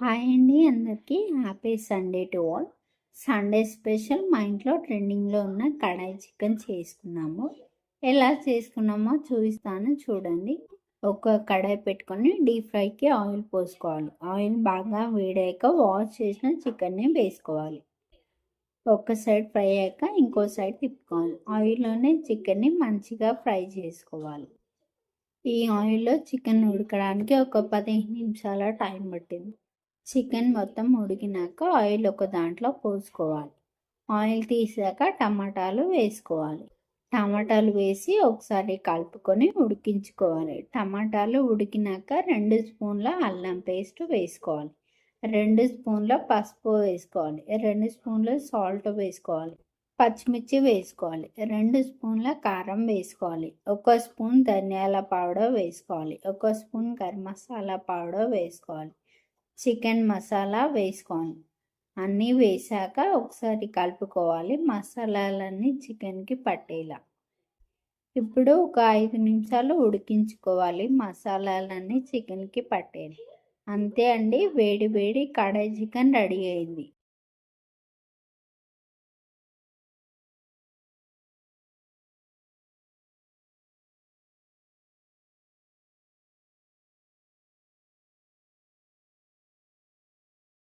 Hi అండి అందరికీ happy Sunday to all. Sunday special మా ఇంట్లో ట్రెండింగ్లో ఉన్న కడాయి చికెన్ చేసుకున్నాము. ఎలా చేసుకున్నామో చూపిస్తాను చూడండి. ఒక కడాయి పెట్టుకొని డీప్ ఫ్రైకి ఆయిల్ పోసుకోవాలి. ఆయిల్ బాగా వేడాక వాష్ చేసిన చికెన్ని వేసుకోవాలి. ఒక సైడ్ ఫ్రై అయ్యాక ఇంకో సైడ్ తిప్పుకోవాలి. ఆయిల్లోనే చికెన్ని మంచిగా ఫ్రై చేసుకోవాలి. ఈ ఆయిల్లో చికెన్ ఉడకడానికి ఒక 15 నిమిషాల టైం పట్టింది. చికెన్ మొత్తం ఉడికినాక ఆయిల్ ఒక దాంట్లో పోసుకోవాలి. ఆయిల్ తీసాక టమాటాలు వేసుకోవాలి. టమాటాలు వేసి ఒకసారి కలుపుకొని ఉడికించుకోవాలి. టమాటాలు ఉడికినాక 2 స్పూన్ల అల్లం పేస్ట్ వేసుకోవాలి. 2 స్పూన్ల పసుపు వేసుకోవాలి. 2 స్పూన్ల సాల్ట్ వేసుకోవాలి. పచ్చిమిర్చి వేసుకోవాలి. 2 స్పూన్ల కారం వేసుకోవాలి. 1 స్పూన్ ధనియాల పౌడర్ వేసుకోవాలి. 1 స్పూన్ గరం మసాలా పౌడర్ వేసుకోవాలి. చికెన్ మసాలా వేసుకోవాలి. అన్నీ వేసాక ఒకసారి కలుపుకోవాలి. మసాలాలన్నీ చికెన్కి పట్టేలా. ఇప్పుడు ఒక 5 నిమిషాలు ఉడికించుకోవాలి. మసాలాలన్నీ చికెన్కి పట్టేలా. అంతే అండి, వేడి వేడి కడాయి చికెన్ రెడీ అయింది.